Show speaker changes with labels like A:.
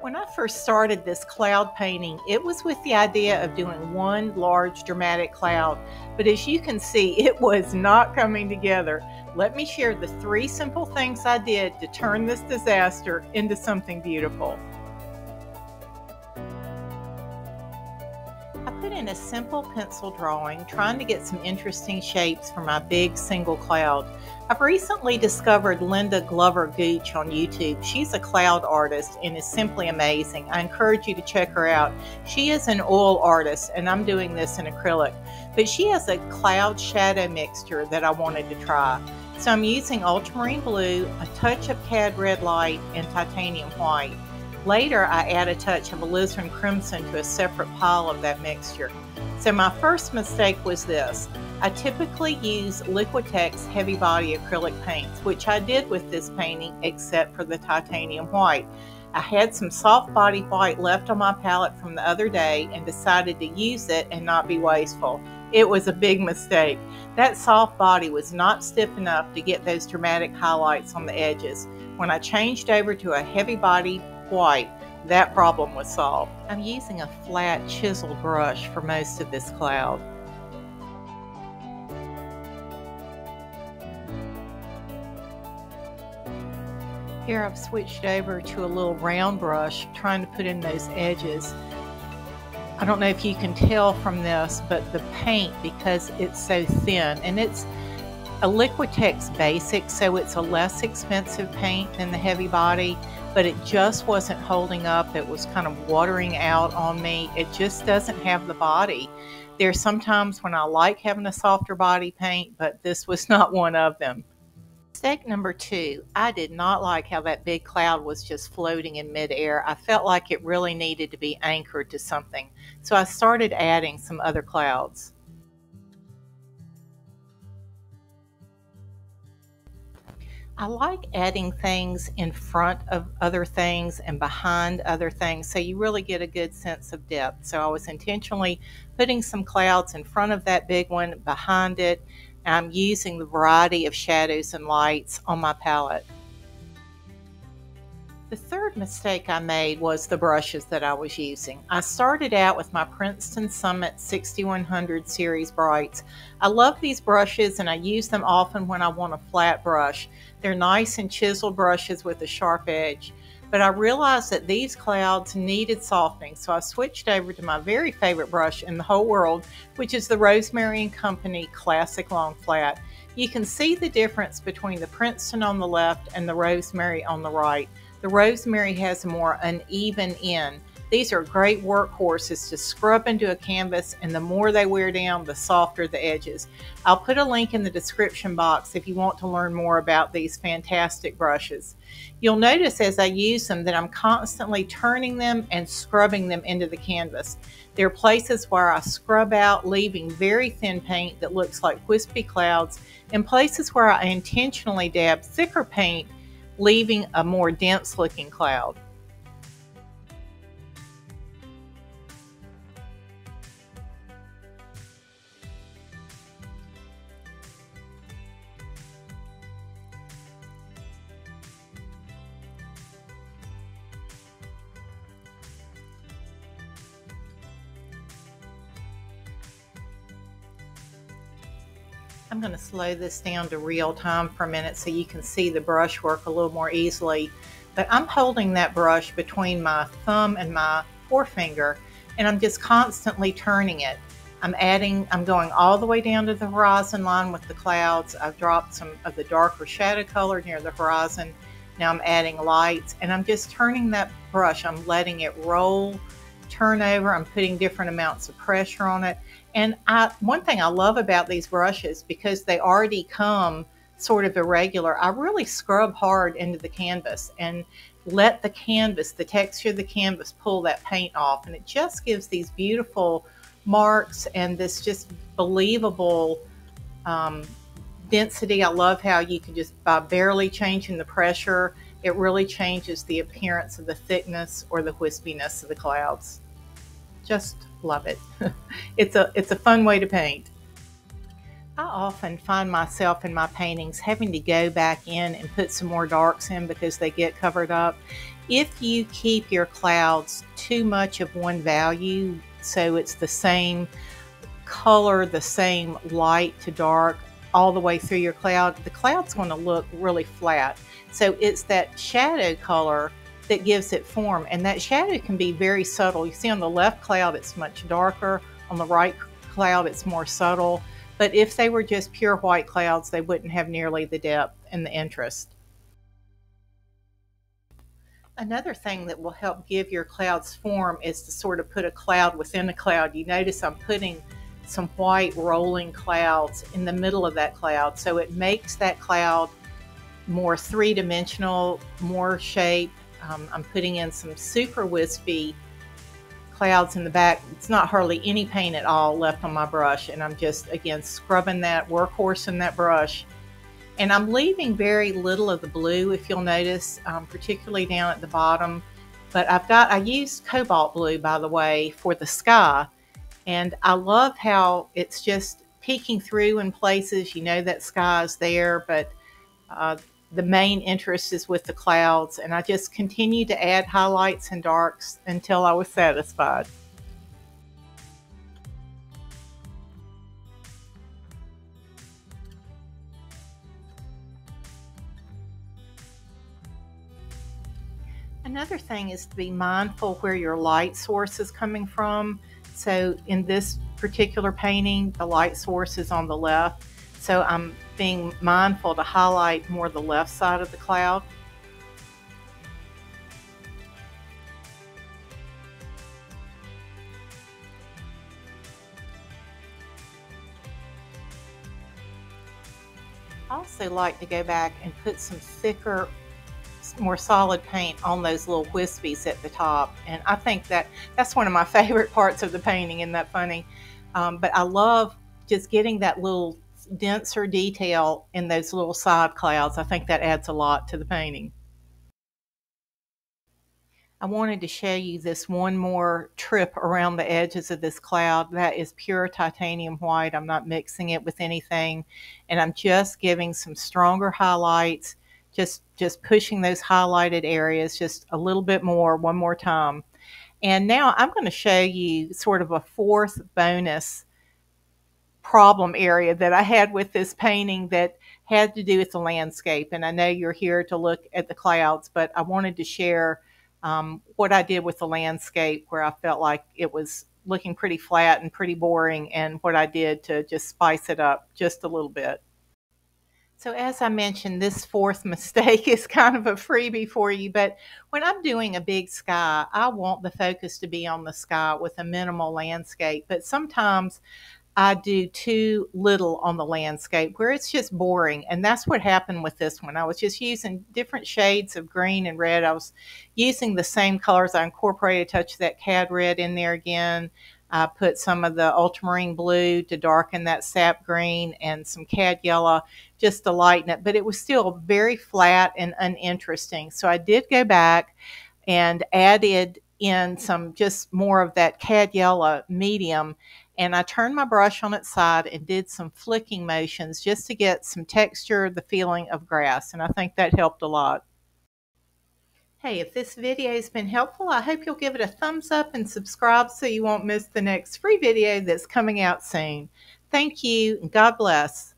A: When I first started this cloud painting, it was with the idea of doing one large dramatic cloud, but as you can see, it was not coming together. Let me share the 3 simple things I did to turn this disaster into something beautiful. I put in a simple pencil drawing, trying to get some interesting shapes for my big single cloud. I've recently discovered Linda Glover Gooch on YouTube. She's a cloud artist and is simply amazing. I encourage you to check her out. She is an oil artist and I'm doing this in acrylic, but she has a cloud shadow mixture that I wanted to try. So I'm using Ultramarine Blue, a touch of Cad Red Light, and Titanium White. Later, I add a touch of Alizarin Crimson to a separate pile of that mixture. So my first mistake was this. I typically use LIQUITEX heavy body acrylic paints, which I did with this painting except for the titanium white. I had some soft body white left on my palette from the other day and decided to use it and not be wasteful. It was a big mistake. That soft body was not stiff enough to get those dramatic highlights on the edges. When I changed over to a heavy body white, that problem was solved. I'm using a flat chiseled brush for most of this cloud. Here I've switched over to a little round brush, trying to put in those edges. I don't know if you can tell from this, but the paint, because it's so thin, and it's a LIQUITEX basic, so it's a less expensive paint than the heavy body, but it just wasn't holding up. It was kind of watering out on me. It just doesn't have the body. There's sometimes when I like having a softer body paint, but this was not one of them. Mistake number 2, I did not like how that big cloud was just floating in midair. I felt like it really needed to be anchored to something, so I started adding some other clouds. I like adding things in front of other things and behind other things, so you really get a good sense of depth. So I was intentionally putting some clouds in front of that big one, behind it. I'm using the variety of shadows and lights on my palette. The third mistake I made was the brushes that I was using. I started out with my Princeton Summit 6100 series brights. I love these brushes and I use them often when I want a flat brush. They're nice and chiseled brushes with a sharp edge. But I realized that these clouds needed softening, so I switched over to my very favorite brush in the whole world, which is the Rosemary & Company Classic Long Flat. You can see the difference between the Princeton on the left and the Rosemary on the right. The Rosemary has a more uneven end. These are great workhorses to scrub into a canvas, and the more they wear down, the softer the edges. I'll put a link in the description box if you want to learn more about these fantastic brushes. You'll notice as I use them that I'm constantly turning them and scrubbing them into the canvas. There are places where I scrub out, leaving very thin paint that looks like wispy clouds, and places where I intentionally dab thicker paint, leaving a more dense looking cloud. I'm going to slow this down to real time for a minute so you can see the brush work a little more easily. But I'm holding that brush between my thumb and my forefinger, and I'm just constantly turning it. I'm going all the way down to the horizon line with the clouds. I've dropped some of the darker shadow color near the horizon. Now I'm adding lights, and I'm just turning that brush. I'm letting it roll, turn over. I'm putting different amounts of pressure on it. And one thing I love about these brushes, because they already come sort of irregular, I really scrub hard into the canvas and let the canvas, the texture of the canvas, pull that paint off. And it just gives these beautiful marks and this just believable density. I love how you can just, by barely changing the pressure, it really changes the appearance of the thickness or the wispiness of the clouds. Just love it. It's a fun way to paint. I often find myself in my paintings having to go back in and put some more darks in because they get covered up. If you keep your clouds too much of one value, so it's the same color, the same light to dark all the way through your cloud, the cloud's going to look really flat. So it's that shadow color that gives it form, and that shadow can be very subtle. You see on the left cloud it's much darker, on the right cloud it's more subtle, but if they were just pure white clouds they wouldn't have nearly the depth and the interest. Another thing that will help give your clouds form is to sort of put a cloud within a cloud. You notice I'm putting some white rolling clouds in the middle of that cloud, so it makes that cloud more three-dimensional, more shape. I'm putting in some super wispy clouds in the back. It's not hardly any paint at all left on my brush, and I'm just, again, scrubbing that, workhorsing that brush. And I'm leaving very little of the blue, if you'll notice, particularly down at the bottom. But I used cobalt blue, by the way, for the sky. And I love how it's just peeking through in places. You know that sky is there, but the main interest is with the clouds. And I just continued to add highlights and darks until I was satisfied. Another thing is to be mindful where your light source is coming from. So in this particular painting, the light source is on the left. So I'm being mindful to highlight more the left side of the cloud. I also like to go back and put some thicker, more solid paint on those little wispies at the top, and I think that's one of my favorite parts of the painting. Isn't that funny? But I love just getting that little denser detail in those little side clouds. I think that adds a lot to the painting. I wanted to show you this one more trip around the edges of this cloud. That is pure titanium white. I'm not mixing it with anything, and I'm just giving some stronger highlights, just pushing those highlighted areas just a little bit more, one more time. And now I'm going to show you sort of a fourth bonus problem area that I had with this painting that had to do with the landscape. And I know you're here to look at the clouds, but I wanted to share what I did with the landscape, where I felt like it was looking pretty flat and pretty boring, and what I did to just spice it up just a little bit. So as I mentioned, this fourth mistake is kind of a freebie for you, but when I'm doing a big sky, I want the focus to be on the sky with a minimal landscape, but sometimes I do too little on the landscape where it's just boring. And that's what happened with this one. I was just using different shades of green and red. I was using the same colors. I incorporated a touch of that cad red in there again. I put some of the ultramarine blue to darken that sap green and some cad yellow just to lighten it. But it was still very flat and uninteresting. So I did go back and added in some just more of that cad yellow medium, and I turned my brush on its side and did some flicking motions just to get some texture, the feeling of grass, and I think that helped a lot. Hey, if this video has been helpful, I hope you'll give it a thumbs up and subscribe so you won't miss the next free video that's coming out soon. Thank you, and God bless.